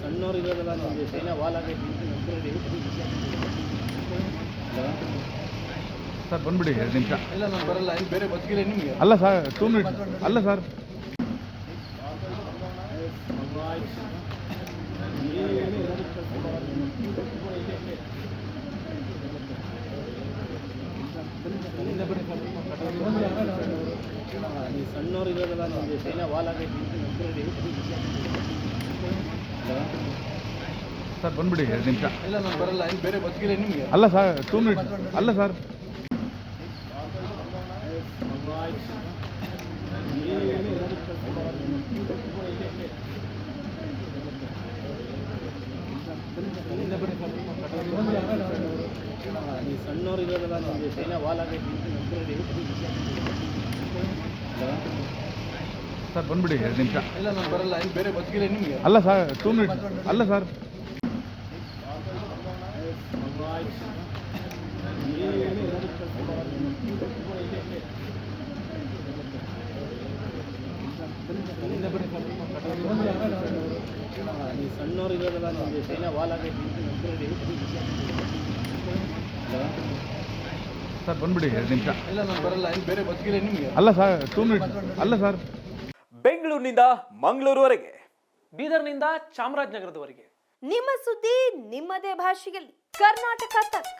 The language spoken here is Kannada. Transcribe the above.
ಸಣ್ಣವ್ರು ಇರೋದಲ್ಲ ನಿಮಗೆ ಚೈನಾ ವಾಲ್ ಆಗೈತಿ ಸರ್ ಬಂದ್ಬಿಡಿ 2 ನಿಮಿಷ. ಇಲ್ಲ ನಾನು ಬರಲ್ಲ, ಇಲ್ಲಿ ಬೇರೆ ಬಸ್ಗಿಲ್ಲ ನಿಮಗೆ. ಅಲ್ಲ ಸರ್ 2 ಮಿನಿಟ್ಸ್. ಅಲ್ಲ ಸರ್ ಸಣ್ಣವ್ರು ಇರೋದಲ್ಲ ನಿಮಗೆ ಚೈನಾ ವಾಲ್ ಆಗೈತಿ ಸರ್ ಬಂದ್ಬಿಡಿ 2 ನಿಮಿಷ. ಇಲ್ಲ ನಾನು ಬರಲ್ಲ, ಇಲ್ಲಿ ಬೇರೆ ಬಸ್ಗಿಲ್ಲ ನಿಮಗೆ. ಅಲ್ಲ ಸರ್ 2 ಮಿನಿಟ್ಸ್. ಅಲ್ಲ ಸರ್ ಸಣ್ಣವ್ರು ಇರೋದಲ್ಲ ನಿಮಗೆ ಚೈನಾ ವಾಲ್ ಆಗೈತಿ ಸರ್ ಬಂದ್ಬಿಡಿ 2 ನಿಮಿಷ. ಇಲ್ಲ ನಾನು ಬರಲ್ಲ, ಇಲ್ಲಿ ಬೇರೆ ಬಸ್ಗಿಲ್ಲ ನಿಮಗೆ. ಅಲ್ಲ ಸರ್ 2 ಮಿನಿಟ್ಸ್. ಅಲ್ಲ ಸರ್ ಸಣ್ಣವ್ರು ಇರೋದಲ್ಲ ನಿಮಗೆ ಚೈನಾ ವಾಲ್ ಆಗೈತಿ ಸರ್ ಬಂದ್ಬಿಡಿ 2 ನಿಮಿಷ. ಇಲ್ಲ ನಾನು ಬರಲ್ಲ, ಇಲ್ಲಿ ಬೇರೆ ಬಸ್ಗಿಲ್ಲ ನಿಮಗೆ. ಅಲ್ಲ ಸರ್ 2 ಮಿನಿಟ್ಸ್. ಅಲ್ಲ ಸರ್ ಬೆಂಗಳೂರಿನಿಂದ ಮಂಗಳೂರುವರೆಗೆ, ಬೀದರ್ನಿಂದ ಚಾಮರಾಜನಗರದವರೆಗೆ ನಿಮ್ಮ ಸುದ್ದಿ ನಿಮ್ಮದೇ ಭಾಷೆಯಲ್ಲಿ ಕರ್ನಾಟಕ ತಕ್.